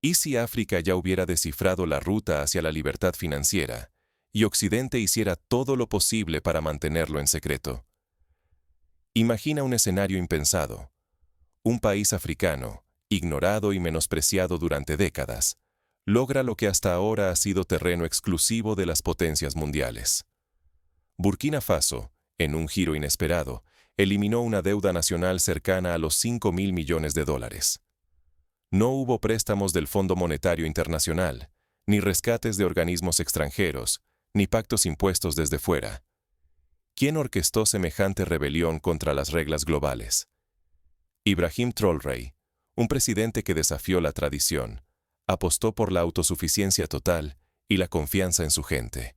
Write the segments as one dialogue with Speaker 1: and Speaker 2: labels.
Speaker 1: ¿Y si África ya hubiera descifrado la ruta hacia la libertad financiera y Occidente hiciera todo lo posible para mantenerlo en secreto? Imagina un escenario impensado. Un país africano, ignorado y menospreciado durante décadas, logra lo que hasta ahora ha sido terreno exclusivo de las potencias mundiales. Burkina Faso, en un giro inesperado, eliminó una deuda nacional cercana a los 5.000 millones de dólares. No hubo préstamos del Fondo Monetario Internacional, ni rescates de organismos extranjeros, ni pactos impuestos desde fuera. ¿Quién orquestó semejante rebelión contra las reglas globales? Ibrahim Traoré, un presidente que desafió la tradición, apostó por la autosuficiencia total y la confianza en su gente.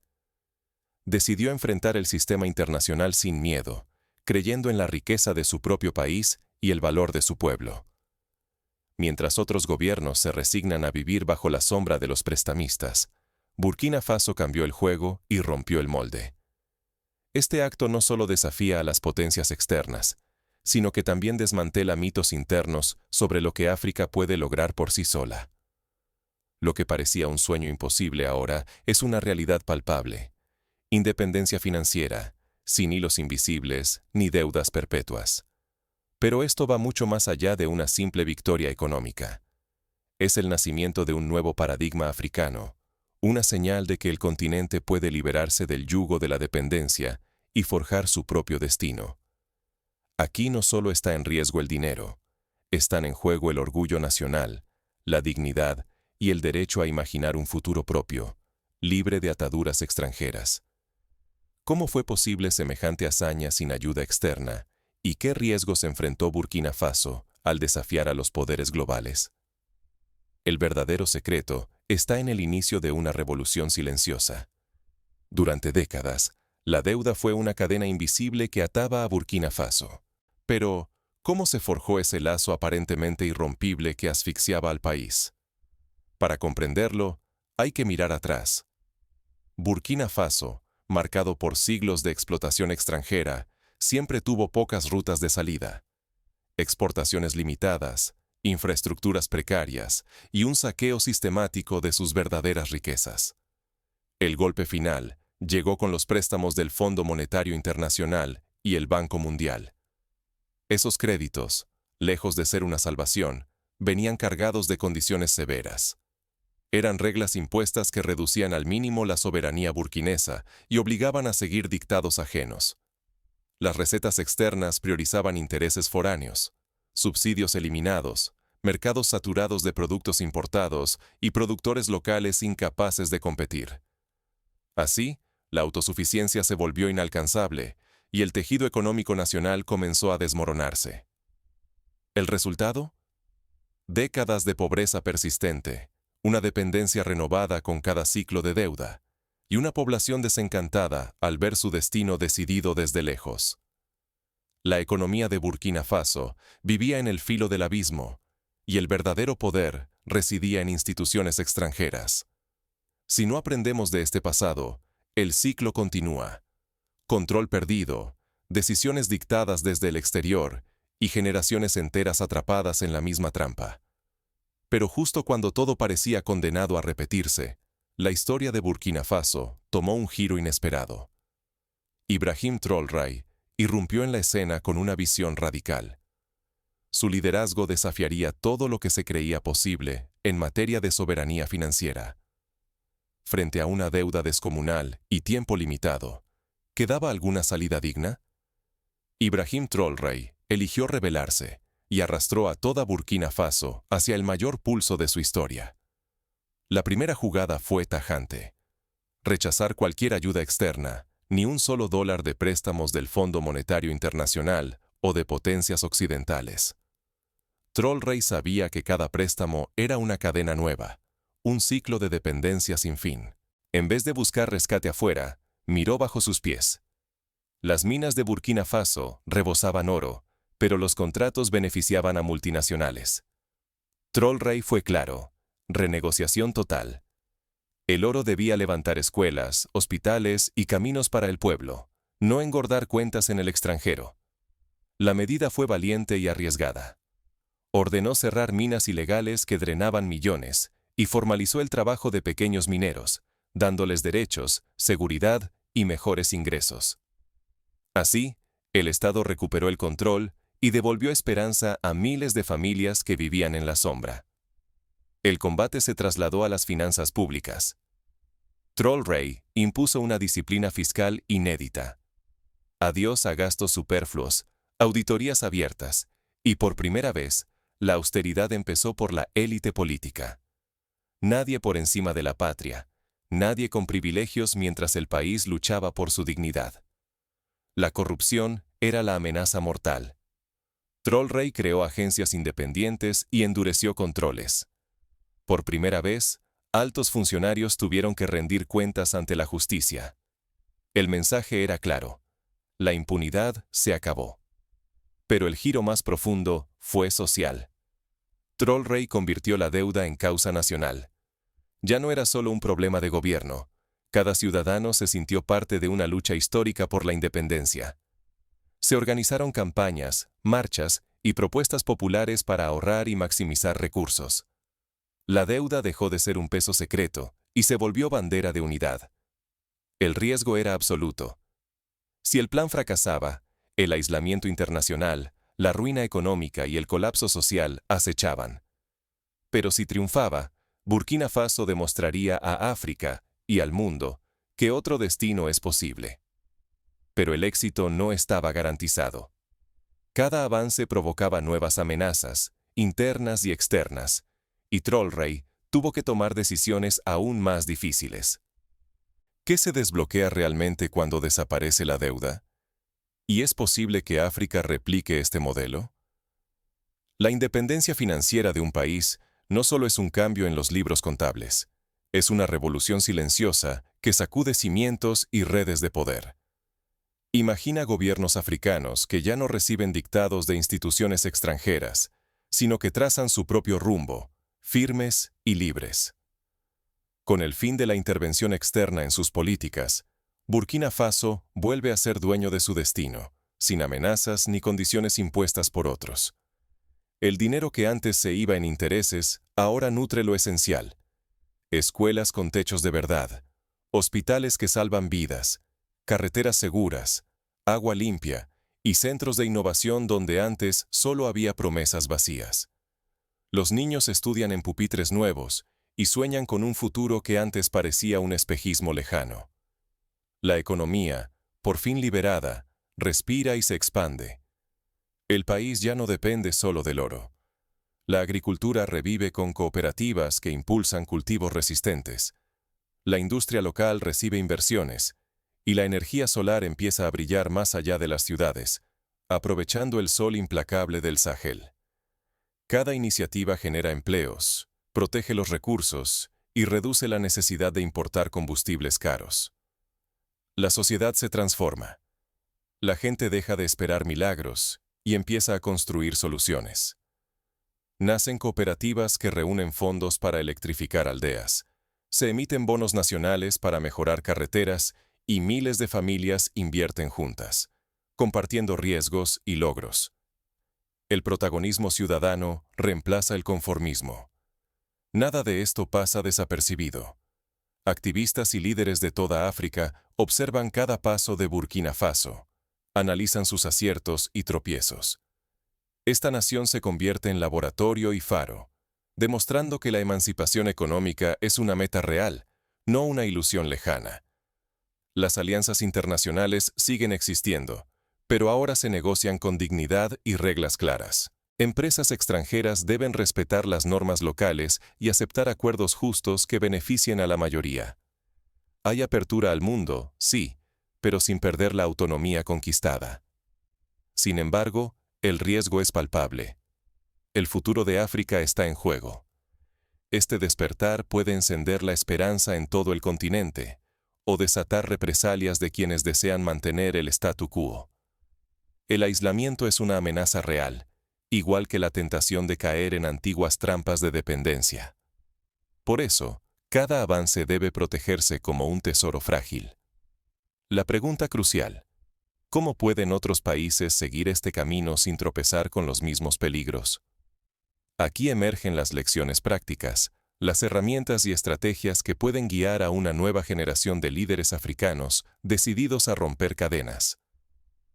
Speaker 1: Decidió enfrentar el sistema internacional sin miedo, creyendo en la riqueza de su propio país y el valor de su pueblo. Mientras otros gobiernos se resignan a vivir bajo la sombra de los prestamistas, Burkina Faso cambió el juego y rompió el molde. Este acto no solo desafía a las potencias externas, sino que también desmantela mitos internos sobre lo que África puede lograr por sí sola. Lo que parecía un sueño imposible ahora es una realidad palpable. Independencia financiera, sin hilos invisibles ni deudas perpetuas. Pero esto va mucho más allá de una simple victoria económica. Es el nacimiento de un nuevo paradigma africano, una señal de que el continente puede liberarse del yugo de la dependencia y forjar su propio destino. Aquí no solo está en riesgo el dinero, están en juego el orgullo nacional, la dignidad y el derecho a imaginar un futuro propio, libre de ataduras extranjeras. ¿Cómo fue posible semejante hazaña sin ayuda externa? ¿Y qué riesgos enfrentó Burkina Faso al desafiar a los poderes globales? El verdadero secreto está en el inicio de una revolución silenciosa. Durante décadas, la deuda fue una cadena invisible que ataba a Burkina Faso. Pero, ¿cómo se forjó ese lazo aparentemente irrompible que asfixiaba al país? Para comprenderlo, hay que mirar atrás. Burkina Faso, marcado por siglos de explotación extranjera, siempre tuvo pocas rutas de salida. Exportaciones limitadas, infraestructuras precarias y un saqueo sistemático de sus verdaderas riquezas. El golpe final llegó con los préstamos del Fondo Monetario Internacional y el Banco Mundial. Esos créditos, lejos de ser una salvación, venían cargados de condiciones severas. Eran reglas impuestas que reducían al mínimo la soberanía burkinesa y obligaban a seguir dictados ajenos. Las recetas externas priorizaban intereses foráneos, subsidios eliminados, mercados saturados de productos importados y productores locales incapaces de competir. Así, la autosuficiencia se volvió inalcanzable y el tejido económico nacional comenzó a desmoronarse. ¿El resultado? Décadas de pobreza persistente, una dependencia renovada con cada ciclo de deuda, y una población desencantada al ver su destino decidido desde lejos. La economía de Burkina Faso vivía en el filo del abismo, y el verdadero poder residía en instituciones extranjeras. Si no aprendemos de este pasado, el ciclo continúa. Control perdido, decisiones dictadas desde el exterior y generaciones enteras atrapadas en la misma trampa. Pero justo cuando todo parecía condenado a repetirse, la historia de Burkina Faso tomó un giro inesperado. Ibrahim Traoré irrumpió en la escena con una visión radical. Su liderazgo desafiaría todo lo que se creía posible en materia de soberanía financiera. Frente a una deuda descomunal y tiempo limitado, ¿quedaba alguna salida digna? Ibrahim Traoré eligió rebelarse y arrastró a toda Burkina Faso hacia el mayor pulso de su historia. La primera jugada fue tajante. Rechazar cualquier ayuda externa, ni un solo dólar de préstamos del Fondo Monetario Internacional o de potencias occidentales. Traoré sabía que cada préstamo era una cadena nueva, un ciclo de dependencia sin fin. En vez de buscar rescate afuera, miró bajo sus pies. Las minas de Burkina Faso rebosaban oro, pero los contratos beneficiaban a multinacionales. Traoré fue claro: renegociación total. El oro debía levantar escuelas, hospitales y caminos para el pueblo, no engordar cuentas en el extranjero. La medida fue valiente y arriesgada. Ordenó cerrar minas ilegales que drenaban millones y formalizó el trabajo de pequeños mineros, dándoles derechos, seguridad y mejores ingresos. Así, el Estado recuperó el control y devolvió esperanza a miles de familias que vivían en la sombra. El combate se trasladó a las finanzas públicas. Trollrey impuso una disciplina fiscal inédita. Adiós a gastos superfluos, auditorías abiertas, y por primera vez, la austeridad empezó por la élite política. Nadie por encima de la patria, nadie con privilegios mientras el país luchaba por su dignidad. La corrupción era la amenaza mortal. Trollrey creó agencias independientes y endureció controles. Por primera vez, altos funcionarios tuvieron que rendir cuentas ante la justicia. El mensaje era claro: la impunidad se acabó. Pero el giro más profundo fue social. Trollrey convirtió la deuda en causa nacional. Ya no era solo un problema de gobierno. Cada ciudadano se sintió parte de una lucha histórica por la independencia. Se organizaron campañas, marchas y propuestas populares para ahorrar y maximizar recursos. La deuda dejó de ser un peso secreto y se volvió bandera de unidad. El riesgo era absoluto. Si el plan fracasaba, el aislamiento internacional, la ruina económica y el colapso social acechaban. Pero si triunfaba, Burkina Faso demostraría a África y al mundo que otro destino es posible. Pero el éxito no estaba garantizado. Cada avance provocaba nuevas amenazas, internas y externas, y Trollrey tuvo que tomar decisiones aún más difíciles. ¿Qué se desbloquea realmente cuando desaparece la deuda? ¿Y es posible que África replique este modelo? La independencia financiera de un país no solo es un cambio en los libros contables, es una revolución silenciosa que sacude cimientos y redes de poder. Imagina gobiernos africanos que ya no reciben dictados de instituciones extranjeras, sino que trazan su propio rumbo, firmes y libres. Con el fin de la intervención externa en sus políticas, Burkina Faso vuelve a ser dueño de su destino, sin amenazas ni condiciones impuestas por otros. El dinero que antes se iba en intereses, ahora nutre lo esencial. Escuelas con techos de verdad, hospitales que salvan vidas, carreteras seguras, agua limpia y centros de innovación donde antes solo había promesas vacías. Los niños estudian en pupitres nuevos y sueñan con un futuro que antes parecía un espejismo lejano. La economía, por fin liberada, respira y se expande. El país ya no depende solo del oro. La agricultura revive con cooperativas que impulsan cultivos resistentes. La industria local recibe inversiones, y la energía solar empieza a brillar más allá de las ciudades, aprovechando el sol implacable del Sahel. Cada iniciativa genera empleos, protege los recursos y reduce la necesidad de importar combustibles caros. La sociedad se transforma. La gente deja de esperar milagros y empieza a construir soluciones. Nacen cooperativas que reúnen fondos para electrificar aldeas. Se emiten bonos nacionales para mejorar carreteras y miles de familias invierten juntas, compartiendo riesgos y logros. El protagonismo ciudadano reemplaza el conformismo. Nada de esto pasa desapercibido. Activistas y líderes de toda África observan cada paso de Burkina Faso, analizan sus aciertos y tropiezos. Esta nación se convierte en laboratorio y faro, demostrando que la emancipación económica es una meta real, no una ilusión lejana. Las alianzas internacionales siguen existiendo, pero ahora se negocian con dignidad y reglas claras. Empresas extranjeras deben respetar las normas locales y aceptar acuerdos justos que beneficien a la mayoría. Hay apertura al mundo, sí, pero sin perder la autonomía conquistada. Sin embargo, el riesgo es palpable. El futuro de África está en juego. Este despertar puede encender la esperanza en todo el continente, o desatar represalias de quienes desean mantener el statu quo. El aislamiento es una amenaza real, igual que la tentación de caer en antiguas trampas de dependencia. Por eso, cada avance debe protegerse como un tesoro frágil. La pregunta crucial: ¿cómo pueden otros países seguir este camino sin tropezar con los mismos peligros? Aquí emergen las lecciones prácticas, las herramientas y estrategias que pueden guiar a una nueva generación de líderes africanos decididos a romper cadenas.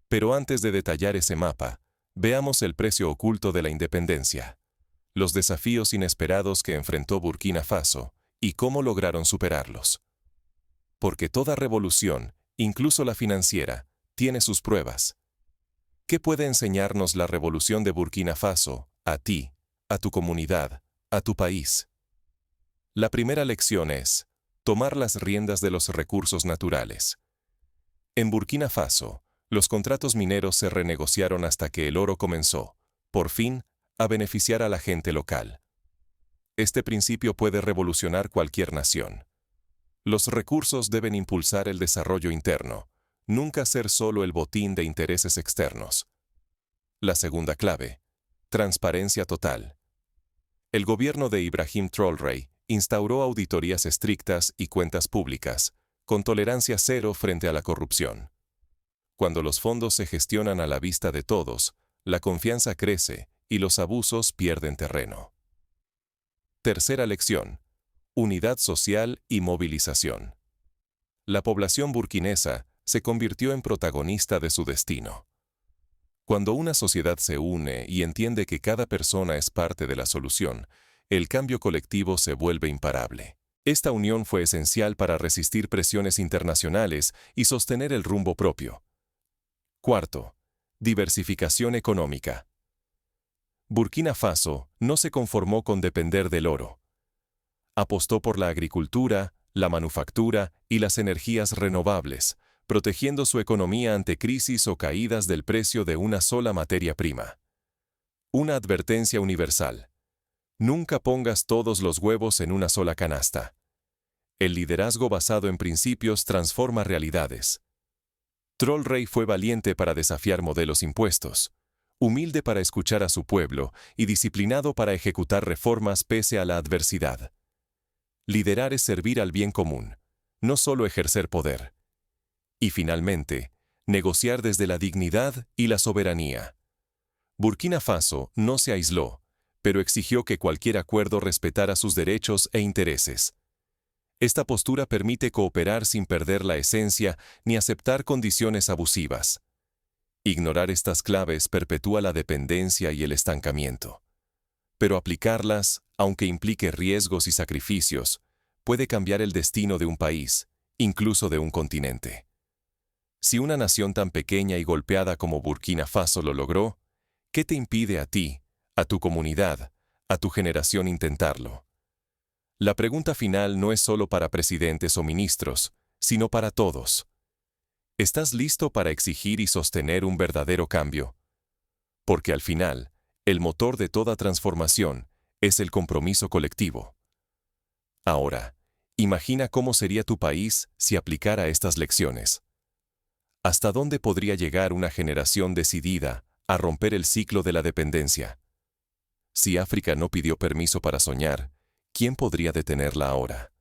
Speaker 1: Pero antes de detallar ese mapa, veamos el precio oculto de la independencia, los desafíos inesperados que enfrentó Burkina Faso y cómo lograron superarlos. Porque toda revolución, incluso la financiera, tiene sus pruebas. ¿Qué puede enseñarnos la revolución de Burkina Faso, a ti, a tu comunidad, a tu país? La primera lección es tomar las riendas de los recursos naturales. En Burkina Faso, los contratos mineros se renegociaron hasta que el oro comenzó, por fin, a beneficiar a la gente local. Este principio puede revolucionar cualquier nación. Los recursos deben impulsar el desarrollo interno, nunca ser solo el botín de intereses externos. La segunda clave: transparencia total. El gobierno de Ibrahim Traoré instauró auditorías estrictas y cuentas públicas, con tolerancia cero frente a la corrupción. Cuando los fondos se gestionan a la vista de todos, la confianza crece y los abusos pierden terreno. Tercera lección: unidad social y movilización. La población burkinesa se convirtió en protagonista de su destino. Cuando una sociedad se une y entiende que cada persona es parte de la solución, el cambio colectivo se vuelve imparable. Esta unión fue esencial para resistir presiones internacionales y sostener el rumbo propio. Cuarto, diversificación económica. Burkina Faso no se conformó con depender del oro. Apostó por la agricultura, la manufactura y las energías renovables, protegiendo su economía ante crisis o caídas del precio de una sola materia prima. Una advertencia universal: nunca pongas todos los huevos en una sola canasta. El liderazgo basado en principios transforma realidades. Traoré fue valiente para desafiar modelos impuestos, humilde para escuchar a su pueblo y disciplinado para ejecutar reformas pese a la adversidad. Liderar es servir al bien común, no solo ejercer poder. Y finalmente, negociar desde la dignidad y la soberanía. Burkina Faso no se aisló, pero exigió que cualquier acuerdo respetara sus derechos e intereses. Esta postura permite cooperar sin perder la esencia ni aceptar condiciones abusivas. Ignorar estas claves perpetúa la dependencia y el estancamiento. Pero aplicarlas, aunque implique riesgos y sacrificios, puede cambiar el destino de un país, incluso de un continente. Si una nación tan pequeña y golpeada como Burkina Faso lo logró, ¿qué te impide a ti, a tu comunidad, a tu generación intentarlo? La pregunta final no es solo para presidentes o ministros, sino para todos. ¿Estás listo para exigir y sostener un verdadero cambio? Porque al final, el motor de toda transformación es el compromiso colectivo. Ahora, imagina cómo sería tu país si aplicara estas lecciones. ¿Hasta dónde podría llegar una generación decidida a romper el ciclo de la dependencia? Si África no pidió permiso para soñar, ¿quién podría detenerla ahora?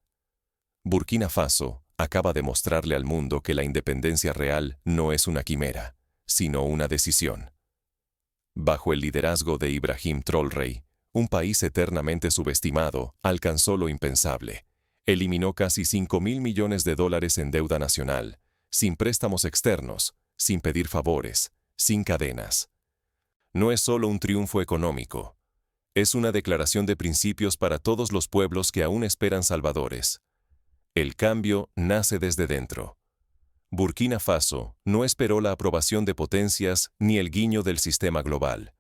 Speaker 1: Burkina Faso acaba de mostrarle al mundo que la independencia real no es una quimera, sino una decisión. Bajo el liderazgo de Ibrahim Traoré, un país eternamente subestimado alcanzó lo impensable. Eliminó casi 5.000 millones de dólares en deuda nacional, sin préstamos externos, sin pedir favores, sin cadenas. No es solo un triunfo económico, es una declaración de principios para todos los pueblos que aún esperan salvadores. El cambio nace desde dentro. Burkina Faso no esperó la aprobación de potencias ni el guiño del sistema global.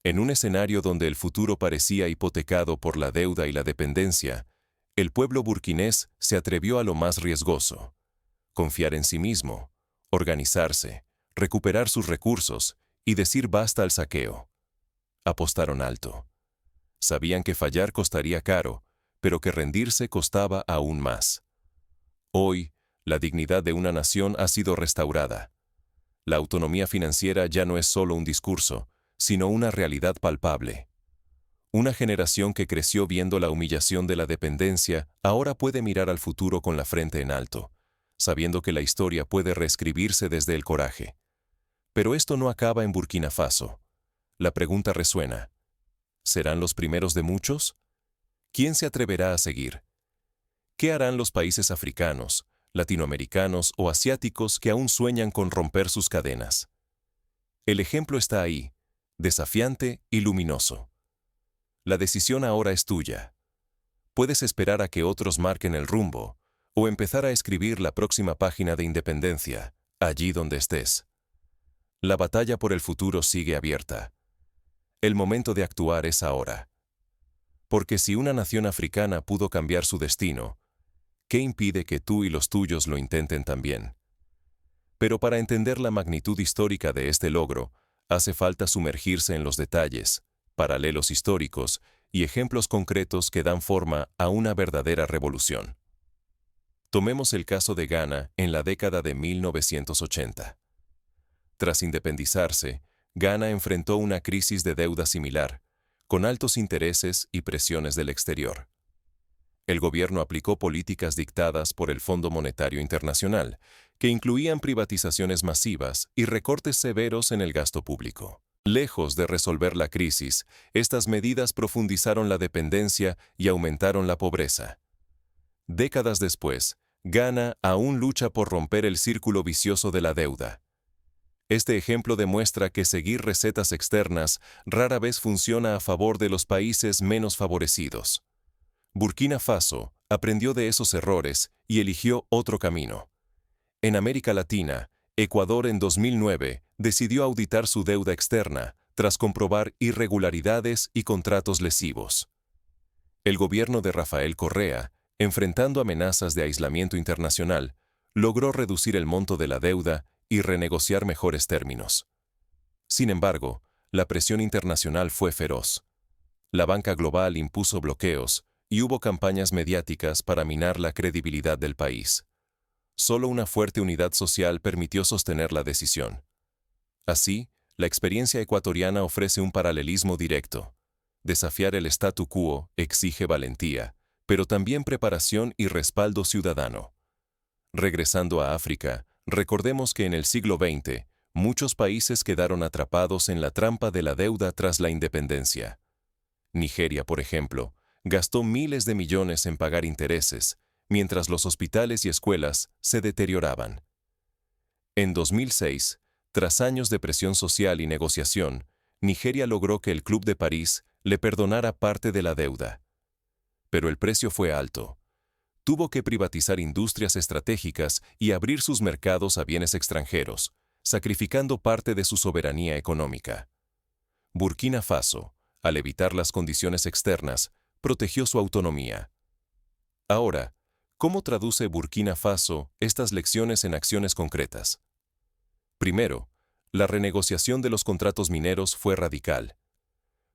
Speaker 1: En un escenario donde el futuro parecía hipotecado por la deuda y la dependencia, el pueblo burkinés se atrevió a lo más riesgoso: confiar en sí mismo, organizarse, recuperar sus recursos y decir basta al saqueo. Apostaron alto. Sabían que fallar costaría caro, pero que rendirse costaba aún más. Hoy, la dignidad de una nación ha sido restaurada. La autonomía financiera ya no es solo un discurso, sino una realidad palpable. Una generación que creció viendo la humillación de la dependencia ahora puede mirar al futuro con la frente en alto, sabiendo que la historia puede reescribirse desde el coraje. Pero esto no acaba en Burkina Faso. La pregunta resuena: ¿serán los primeros de muchos? ¿Quién se atreverá a seguir? ¿Qué harán los países africanos, latinoamericanos o asiáticos que aún sueñan con romper sus cadenas? El ejemplo está ahí, desafiante y luminoso. La decisión ahora es tuya. Puedes esperar a que otros marquen el rumbo, o empezar a escribir la próxima página de independencia, allí donde estés. La batalla por el futuro sigue abierta. El momento de actuar es ahora. Porque si una nación africana pudo cambiar su destino, ¿qué impide que tú y los tuyos lo intenten también? Pero para entender la magnitud histórica de este logro, hace falta sumergirse en los detalles, paralelos históricos y ejemplos concretos que dan forma a una verdadera revolución. Tomemos el caso de Ghana en la década de 1980. Tras independizarse, Ghana enfrentó una crisis de deuda similar, con altos intereses y presiones del exterior. El gobierno aplicó políticas dictadas por el Fondo Monetario Internacional, que incluían privatizaciones masivas y recortes severos en el gasto público. Lejos de resolver la crisis, estas medidas profundizaron la dependencia y aumentaron la pobreza. Décadas después, Ghana aún lucha por romper el círculo vicioso de la deuda. Este ejemplo demuestra que seguir recetas externas rara vez funciona a favor de los países menos favorecidos. Burkina Faso aprendió de esos errores y eligió otro camino. En América Latina, Ecuador en 2009 decidió auditar su deuda externa tras comprobar irregularidades y contratos lesivos. El gobierno de Rafael Correa, enfrentando amenazas de aislamiento internacional, logró reducir el monto de la deuda y renegociar mejores términos. Sin embargo, la presión internacional fue feroz. La banca global impuso bloqueos y hubo campañas mediáticas para minar la credibilidad del país. Solo una fuerte unidad social permitió sostener la decisión. Así, la experiencia ecuatoriana ofrece un paralelismo directo. Desafiar el statu quo exige valentía, pero también preparación y respaldo ciudadano. Regresando a África, recordemos que en el siglo XX, muchos países quedaron atrapados en la trampa de la deuda tras la independencia. Nigeria, por ejemplo, gastó miles de millones en pagar intereses, mientras los hospitales y escuelas se deterioraban. En 2006, tras años de presión social y negociación, Nigeria logró que el Club de París le perdonara parte de la deuda. Pero el precio fue alto. Tuvo que privatizar industrias estratégicas y abrir sus mercados a bienes extranjeros, sacrificando parte de su soberanía económica. Burkina Faso, al evitar las condiciones externas, protegió su autonomía. Ahora, ¿cómo traduce Burkina Faso estas lecciones en acciones concretas? Primero, la renegociación de los contratos mineros fue radical.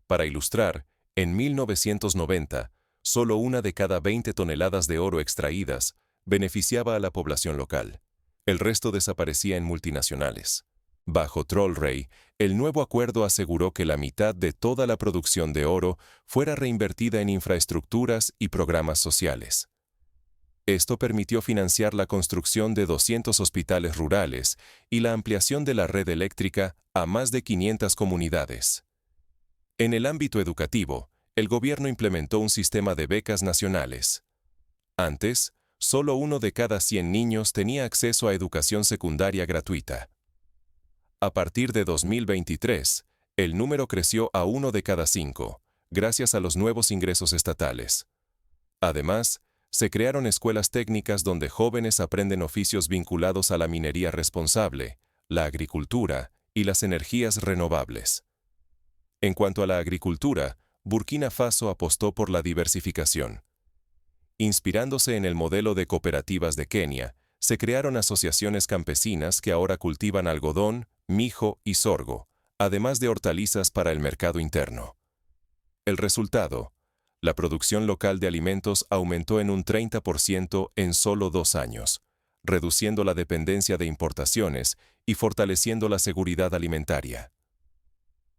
Speaker 1: Para ilustrar, en 1990, solo 1 de cada 20 toneladas de oro extraídas beneficiaba a la población local. El resto desaparecía en multinacionales. Bajo Trollrey, el nuevo acuerdo aseguró que la mitad de toda la producción de oro fuera reinvertida en infraestructuras y programas sociales. Esto permitió financiar la construcción de 200 hospitales rurales y la ampliación de la red eléctrica a más de 500 comunidades. En el ámbito educativo, el gobierno implementó un sistema de becas nacionales. Antes, solo 1 de cada 100 niños tenía acceso a educación secundaria gratuita. A partir de 2023, el número creció a 1 de cada 5, gracias a los nuevos ingresos estatales. Además, se crearon escuelas técnicas donde jóvenes aprenden oficios vinculados a la minería responsable, la agricultura y las energías renovables. En cuanto a la agricultura, Burkina Faso apostó por la diversificación. Inspirándose en el modelo de cooperativas de Kenia, se crearon asociaciones campesinas que ahora cultivan algodón, mijo y sorgo, además de hortalizas para el mercado interno. El resultado: la producción local de alimentos aumentó en un 30% en solo 2 años, reduciendo la dependencia de importaciones y fortaleciendo la seguridad alimentaria.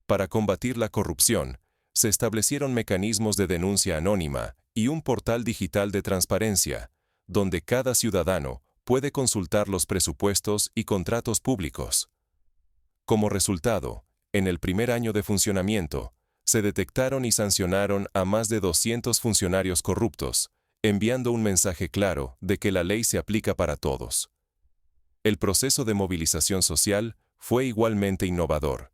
Speaker 1: Para combatir la corrupción, se establecieron mecanismos de denuncia anónima y un portal digital de transparencia, donde cada ciudadano puede consultar los presupuestos y contratos públicos. Como resultado, en el primer año de funcionamiento, se detectaron y sancionaron a más de 200 funcionarios corruptos, enviando un mensaje claro de que la ley se aplica para todos. El proceso de movilización social fue igualmente innovador.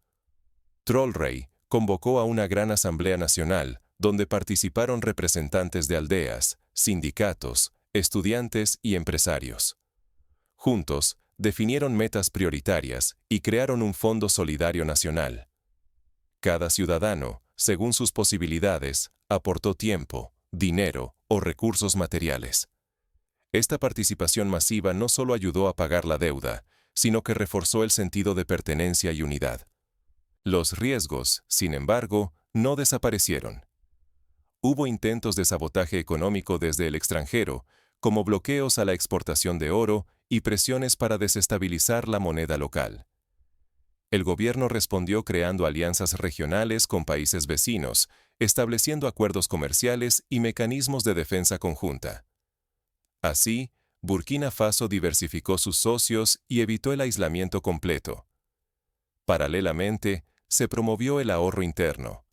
Speaker 1: Trollrey convocó a una gran asamblea nacional donde participaron representantes de aldeas, sindicatos, estudiantes y empresarios. Juntos, definieron metas prioritarias y crearon un fondo solidario nacional. Cada ciudadano, según sus posibilidades, aportó tiempo, dinero o recursos materiales. Esta participación masiva no solo ayudó a pagar la deuda, sino que reforzó el sentido de pertenencia y unidad. Los riesgos, sin embargo, no desaparecieron. Hubo intentos de sabotaje económico desde el extranjero, como bloqueos a la exportación de oro y presiones para desestabilizar la moneda local. El gobierno respondió creando alianzas regionales con países vecinos, estableciendo acuerdos comerciales y mecanismos de defensa conjunta. Así, Burkina Faso diversificó sus socios y evitó el aislamiento completo. Paralelamente, se promovió el ahorro interno.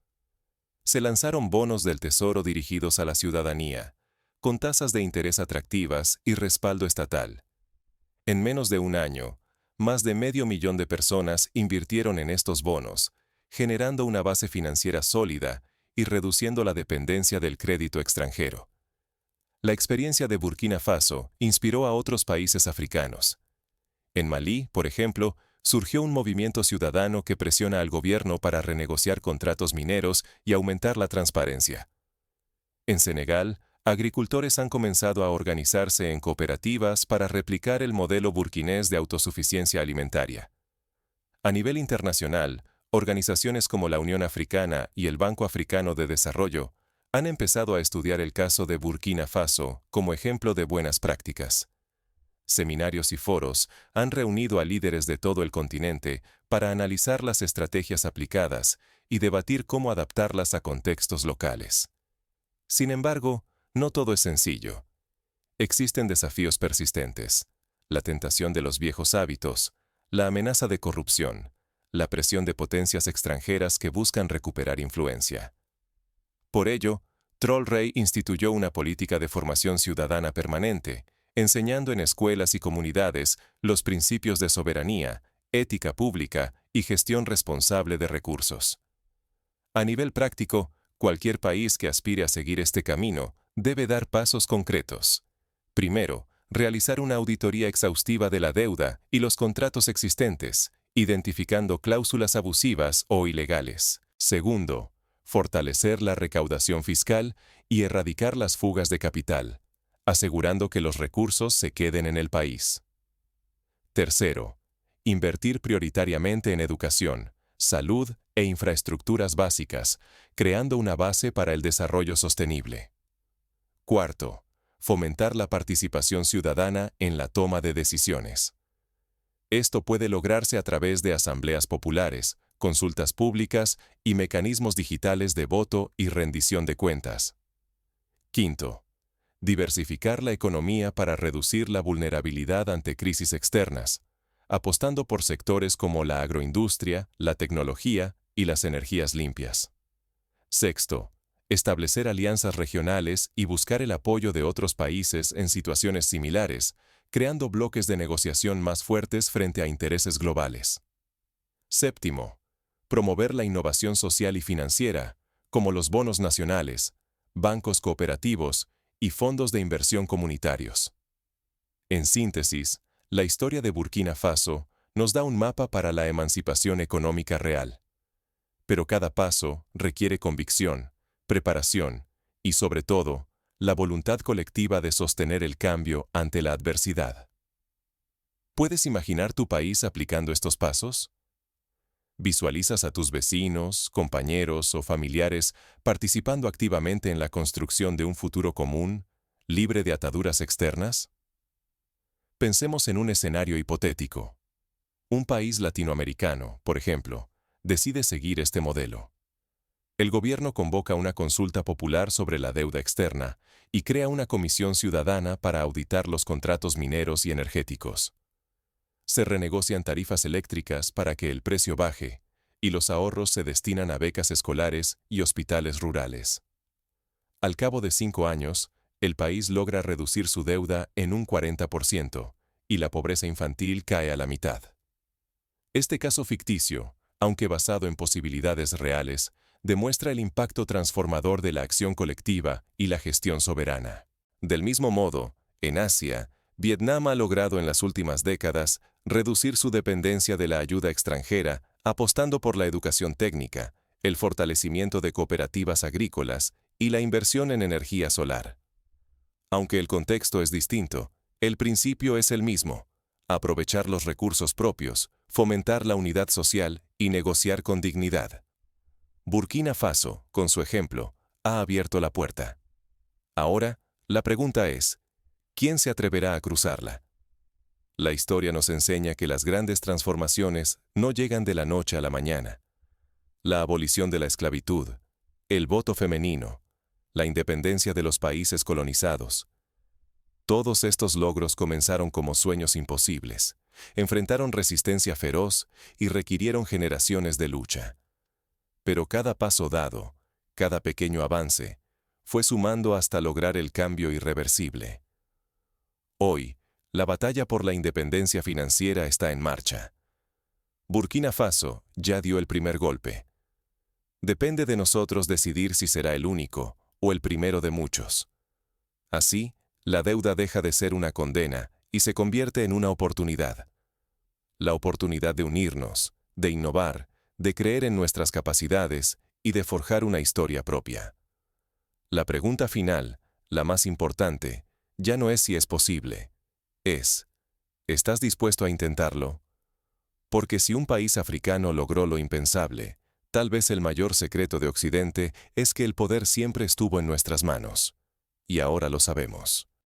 Speaker 1: Se lanzaron bonos del Tesoro dirigidos a la ciudadanía, con tasas de interés atractivas y respaldo estatal. En menos de un año, más de 500.000 de personas invirtieron en estos bonos, generando una base financiera sólida y reduciendo la dependencia del crédito extranjero. La experiencia de Burkina Faso inspiró a otros países africanos. En Malí, por ejemplo, surgió un movimiento ciudadano que presiona al gobierno para renegociar contratos mineros y aumentar la transparencia. En Senegal, agricultores han comenzado a organizarse en cooperativas para replicar el modelo burkinés de autosuficiencia alimentaria. A nivel internacional, organizaciones como la Unión Africana y el Banco Africano de Desarrollo han empezado a estudiar el caso de Burkina Faso como ejemplo de buenas prácticas. Seminarios y foros han reunido a líderes de todo el continente para analizar las estrategias aplicadas y debatir cómo adaptarlas a contextos locales. Sin embargo, no todo es sencillo. Existen desafíos persistentes: la tentación de los viejos hábitos, la amenaza de corrupción, la presión de potencias extranjeras que buscan recuperar influencia. Por ello, Trollrey instituyó una política de formación ciudadana permanente, enseñando en escuelas y comunidades los principios de soberanía, ética pública y gestión responsable de recursos. A nivel práctico, cualquier país que aspire a seguir este camino debe dar pasos concretos. Primero, realizar una auditoría exhaustiva de la deuda y los contratos existentes, identificando cláusulas abusivas o ilegales. Segundo, fortalecer la recaudación fiscal y erradicar las fugas de capital, asegurando que los recursos se queden en el país. Tercero, invertir prioritariamente en educación, salud e infraestructuras básicas, creando una base para el desarrollo sostenible. Cuarto, fomentar la participación ciudadana en la toma de decisiones. Esto puede lograrse a través de asambleas populares, consultas públicas y mecanismos digitales de voto y rendición de cuentas. Quinto, diversificar la economía para reducir la vulnerabilidad ante crisis externas, apostando por sectores como la agroindustria, la tecnología y las energías limpias. Sexto, establecer alianzas regionales y buscar el apoyo de otros países en situaciones similares, creando bloques de negociación más fuertes frente a intereses globales. Séptimo, promover la innovación social y financiera, como los bonos nacionales, bancos cooperativos y fondos de inversión comunitarios. En síntesis, la historia de Burkina Faso nos da un mapa para la emancipación económica real. Pero cada paso requiere convicción, preparación y, sobre todo, la voluntad colectiva de sostener el cambio ante la adversidad. ¿Puedes imaginar tu país aplicando estos pasos? ¿Visualizas a tus vecinos, compañeros o familiares participando activamente en la construcción de un futuro común, libre de ataduras externas? Pensemos en un escenario hipotético. Un país latinoamericano, por ejemplo, decide seguir este modelo. El gobierno convoca una consulta popular sobre la deuda externa y crea una comisión ciudadana para auditar los contratos mineros y energéticos. Se renegocian tarifas eléctricas para que el precio baje y los ahorros se destinan a becas escolares y hospitales rurales. Al cabo de 5 años, el país logra reducir su deuda en un 40% y la pobreza infantil cae a la mitad. Este caso ficticio, aunque basado en posibilidades reales, demuestra el impacto transformador de la acción colectiva y la gestión soberana. Del mismo modo, en Asia, Vietnam ha logrado en las últimas décadas reducir su dependencia de la ayuda extranjera, apostando por la educación técnica, el fortalecimiento de cooperativas agrícolas y la inversión en energía solar. Aunque el contexto es distinto, el principio es el mismo: aprovechar los recursos propios, fomentar la unidad social y negociar con dignidad. Burkina Faso, con su ejemplo, ha abierto la puerta. Ahora, la pregunta es, ¿quién se atreverá a cruzarla? La historia nos enseña que las grandes transformaciones no llegan de la noche a la mañana. La abolición de la esclavitud, el voto femenino, la independencia de los países colonizados. Todos estos logros comenzaron como sueños imposibles, enfrentaron resistencia feroz y requirieron generaciones de lucha. Pero cada paso dado, cada pequeño avance, fue sumando hasta lograr el cambio irreversible. Hoy, la batalla por la independencia financiera está en marcha. Burkina Faso ya dio el primer golpe. Depende de nosotros decidir si será el único o el primero de muchos. Así, la deuda deja de ser una condena y se convierte en una oportunidad. La oportunidad de unirnos, de innovar, de creer en nuestras capacidades y de forjar una historia propia. La pregunta final, la más importante, ya no es si es posible. ¿Estás dispuesto a intentarlo? Porque si un país africano logró lo impensable, tal vez el mayor secreto de Occidente es que el poder siempre estuvo en nuestras manos. Y ahora lo sabemos.